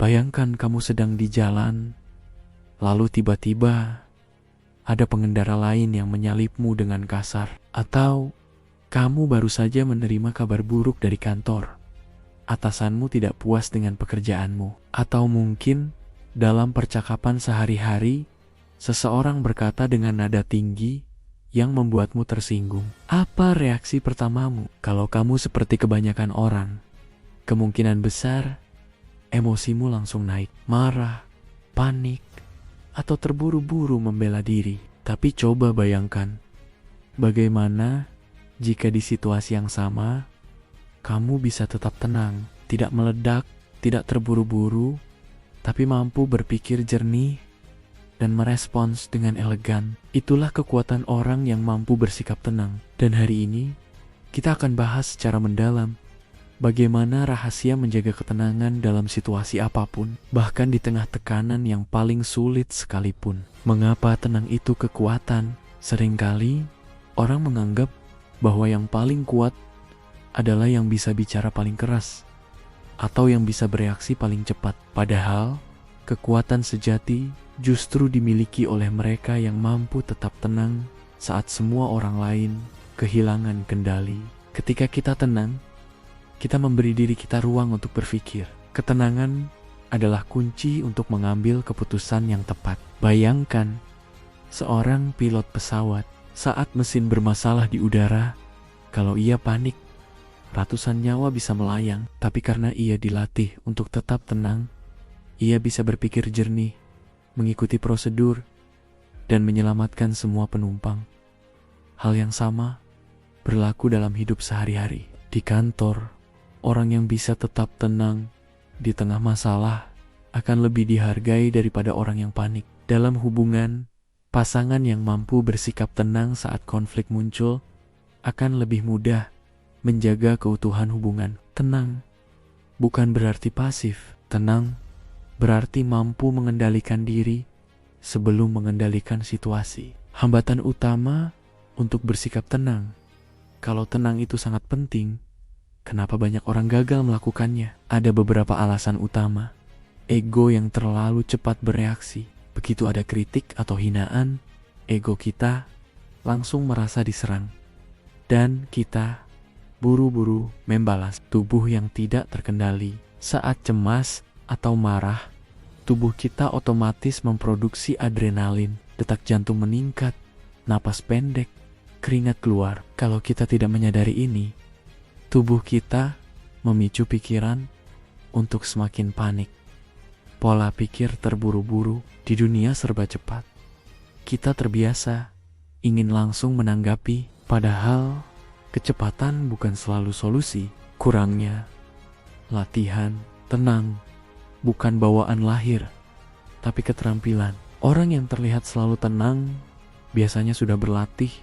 Bayangkan kamu sedang di jalan, lalu tiba-tiba ada pengendara lain yang menyalipmu dengan kasar. Atau kamu baru saja menerima kabar buruk dari kantor. Atasanmu tidak puas dengan pekerjaanmu. Atau mungkin dalam percakapan sehari-hari, seseorang berkata dengan nada tinggi yang membuatmu tersinggung. Apa reaksi pertamamu? Kalau kamu seperti kebanyakan orang, kemungkinan besar emosimu langsung naik, marah, panik, atau terburu-buru membela diri. Tapi coba bayangkan, bagaimana jika di situasi yang sama, kamu bisa tetap tenang, tidak meledak, tidak terburu-buru, tapi mampu berpikir jernih dan merespons dengan elegan. Itulah kekuatan orang yang mampu bersikap tenang. Dan hari ini, kita akan bahas secara mendalam bagaimana rahasia menjaga ketenangan dalam situasi apapun, bahkan di tengah tekanan yang paling sulit sekalipun. Mengapa tenang itu kekuatan? Seringkali orang menganggap bahwa yang paling kuat adalah yang bisa bicara paling keras atau yang bisa bereaksi paling cepat. Padahal, kekuatan sejati justru dimiliki oleh mereka yang mampu tetap tenang saat semua orang lain kehilangan kendali. Ketika kita tenang, kita memberi diri kita ruang untuk berpikir. Ketenangan adalah kunci untuk mengambil keputusan yang tepat. Bayangkan seorang pilot pesawat saat mesin bermasalah di udara. Kalau ia panik, ratusan nyawa bisa melayang. Tapi karena ia dilatih untuk tetap tenang, ia bisa berpikir jernih, mengikuti prosedur, dan menyelamatkan semua penumpang. Hal yang sama berlaku dalam hidup sehari-hari. Di kantor, orang yang bisa tetap tenang di tengah masalah akan lebih dihargai daripada orang yang panik. Dalam hubungan, pasangan yang mampu bersikap tenang saat konflik muncul akan lebih mudah menjaga keutuhan hubungan. Tenang bukan berarti pasif. Tenang berarti mampu mengendalikan diri sebelum mengendalikan situasi. Hambatan utama untuk bersikap tenang. Kalau tenang itu sangat penting, kenapa banyak orang gagal melakukannya? Ada beberapa alasan utama. Ego yang terlalu cepat bereaksi. Begitu ada kritik atau hinaan, ego kita langsung merasa diserang. Dan kita buru-buru membalas. Tubuh yang tidak terkendali. Saat cemas atau marah, tubuh kita otomatis memproduksi adrenalin. Detak jantung meningkat, napas pendek, keringat keluar. Kalau kita tidak menyadari ini, tubuh kita memicu pikiran untuk semakin panik. Pola pikir terburu-buru di dunia serba cepat. Kita terbiasa ingin langsung menanggapi, padahal kecepatan bukan selalu solusi. Kurangnya latihan tenang bukan bawaan lahir, tapi keterampilan. Orang yang terlihat selalu tenang biasanya sudah berlatih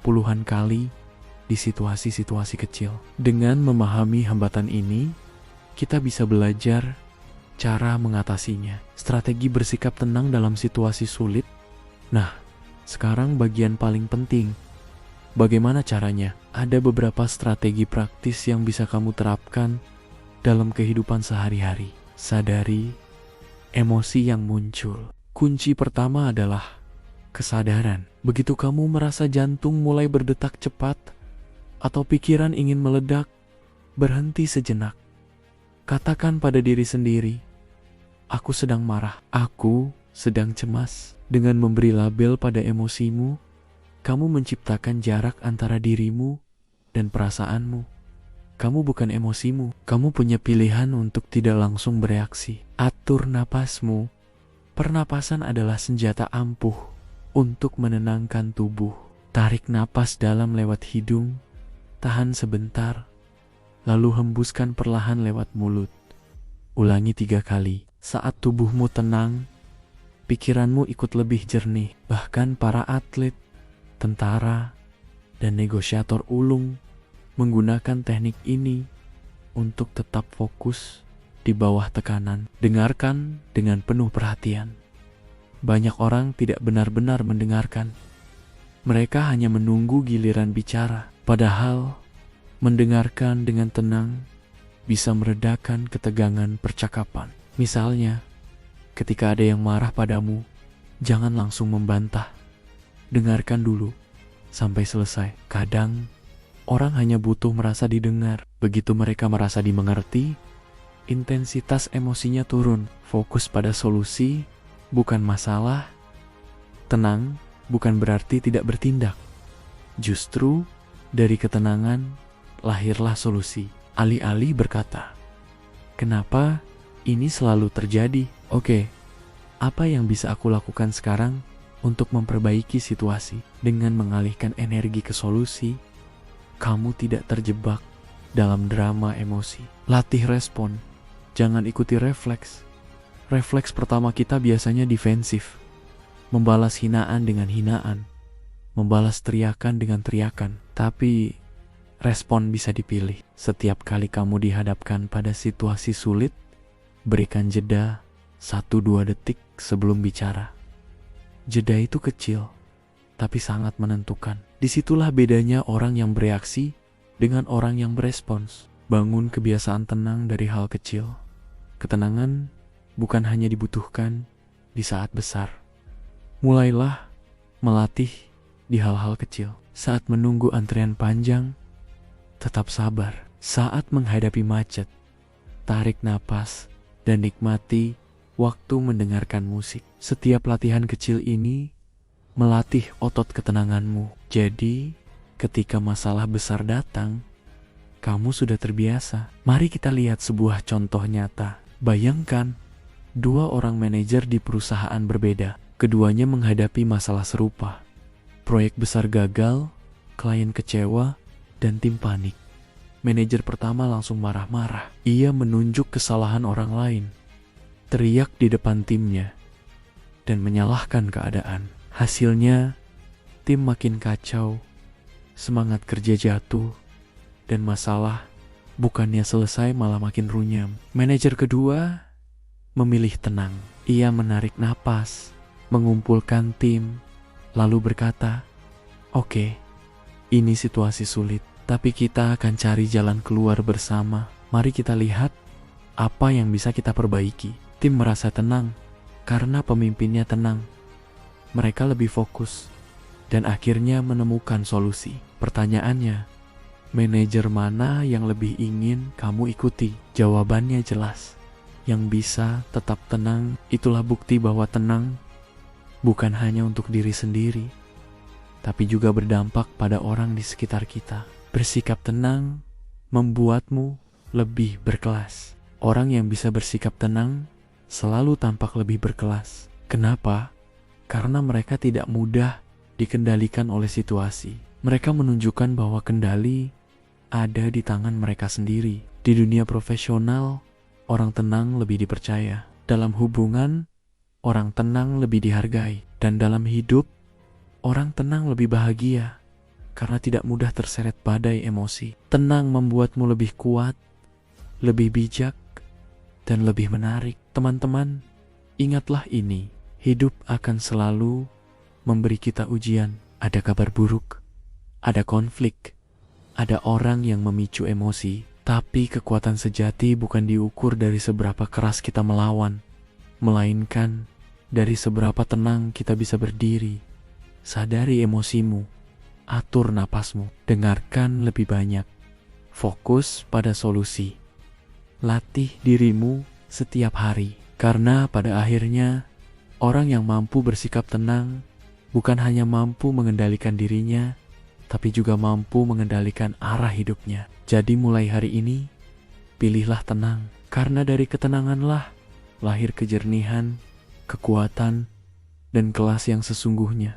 puluhan kali di situasi-situasi kecil. Dengan memahami hambatan ini, kita bisa belajar cara mengatasinya. Strategi bersikap tenang dalam situasi sulit. Nah, sekarang bagian paling penting. Bagaimana caranya? Ada beberapa strategi praktis yang bisa kamu terapkan dalam kehidupan sehari-hari. Sadari emosi yang muncul. Kunci pertama adalah kesadaran. Begitu kamu merasa jantung mulai berdetak cepat atau pikiran ingin meledak, berhenti sejenak. Katakan pada diri sendiri, aku sedang marah, aku sedang cemas. Dengan memberi label pada emosimu, kamu menciptakan jarak antara dirimu dan perasaanmu. Kamu bukan emosimu, kamu punya pilihan untuk tidak langsung bereaksi. Atur napasmu. Pernapasan adalah senjata ampuh untuk menenangkan tubuh. Tarik napas dalam lewat hidung, tahan sebentar, lalu hembuskan perlahan lewat mulut. Ulangi 3 kali. Saat tubuhmu tenang, pikiranmu ikut lebih jernih. Bahkan para atlet, tentara, dan negosiator ulung menggunakan teknik ini untuk tetap fokus di bawah tekanan. Dengarkan dengan penuh perhatian. Banyak orang tidak benar-benar mendengarkan. Mereka hanya menunggu giliran bicara. Padahal mendengarkan dengan tenang bisa meredakan ketegangan percakapan. Misalnya, ketika ada yang marah padamu, jangan langsung membantah. Dengarkan dulu sampai selesai. Kadang, orang hanya butuh merasa didengar. Begitu mereka merasa dimengerti, intensitas emosinya turun. Fokus pada solusi, bukan masalah. Tenang bukan berarti tidak bertindak. Justru dari ketenangan lahirlah solusi. Alih-alih berkata, "Kenapa ini selalu terjadi? Oke, apa yang bisa aku lakukan sekarang untuk memperbaiki situasi?" Dengan mengalihkan energi ke solusi, kamu tidak terjebak dalam drama emosi. Latih respon, jangan ikuti refleks. Refleks pertama kita biasanya defensif. Membalas hinaan dengan hinaan, membalas teriakan dengan teriakan. Tapi respon bisa dipilih. Setiap kali kamu dihadapkan pada situasi sulit, berikan jeda 1-2 detik sebelum bicara. Jeda itu kecil, tapi sangat menentukan. Disitulah bedanya orang yang bereaksi dengan orang yang berespons. Bangun kebiasaan tenang dari hal kecil. Ketenangan bukan hanya dibutuhkan di saat besar. Mulailah melatih di hal-hal kecil. Saat menunggu antrian panjang, tetap sabar. Saat menghadapi macet, tarik napas dan nikmati waktu mendengarkan musik. Setiap latihan kecil ini melatih otot ketenanganmu. Jadi, ketika masalah besar datang, kamu sudah terbiasa. Mari kita lihat sebuah contoh nyata. Bayangkan, 2 orang manajer di perusahaan berbeda. Keduanya menghadapi masalah serupa. Proyek besar gagal, klien kecewa, dan tim panik. Manajer pertama langsung marah-marah. Ia menunjuk kesalahan orang lain, teriak di depan timnya, dan menyalahkan keadaan. Hasilnya, tim makin kacau, semangat kerja jatuh, dan masalah bukannya selesai malah makin runyam. Manajer kedua memilih tenang. Ia menarik napas, mengumpulkan tim, lalu berkata, "Oke, ini situasi sulit, tapi kita akan cari jalan keluar bersama. Mari kita lihat apa yang bisa kita perbaiki." Tim merasa tenang karena pemimpinnya tenang. Mereka lebih fokus dan akhirnya menemukan solusi. Pertanyaannya, manajer mana yang lebih ingin kamu ikuti? Jawabannya jelas. Yang bisa tetap tenang, itulah bukti bahwa tenang bukan hanya untuk diri sendiri, tapi juga berdampak pada orang di sekitar kita. Bersikap tenang membuatmu lebih berkelas. Orang yang bisa bersikap tenang selalu tampak lebih berkelas. Kenapa? Karena mereka tidak mudah dikendalikan oleh situasi. Mereka menunjukkan bahwa kendali ada di tangan mereka sendiri. Di dunia profesional, orang tenang lebih dipercaya. Dalam hubungan, orang tenang lebih dihargai. Dan dalam hidup, orang tenang lebih bahagia karena tidak mudah terseret badai emosi. Tenang membuatmu lebih kuat, lebih bijak, dan lebih menarik. Teman-teman, ingatlah ini. Hidup akan selalu memberi kita ujian. Ada kabar buruk, ada konflik, ada orang yang memicu emosi. Tapi kekuatan sejati bukan diukur dari seberapa keras kita melawan, melainkan dari seberapa tenang kita bisa berdiri. Sadari emosimu, atur napasmu, dengarkan lebih banyak, fokus pada solusi. Latih dirimu setiap hari, karena pada akhirnya orang yang mampu bersikap tenang bukan hanya mampu mengendalikan dirinya, tapi juga mampu mengendalikan arah hidupnya. Jadi mulai hari ini, pilihlah tenang, karena dari ketenanganlah lahir kejernihan, kekuatan, dan kelas yang sesungguhnya.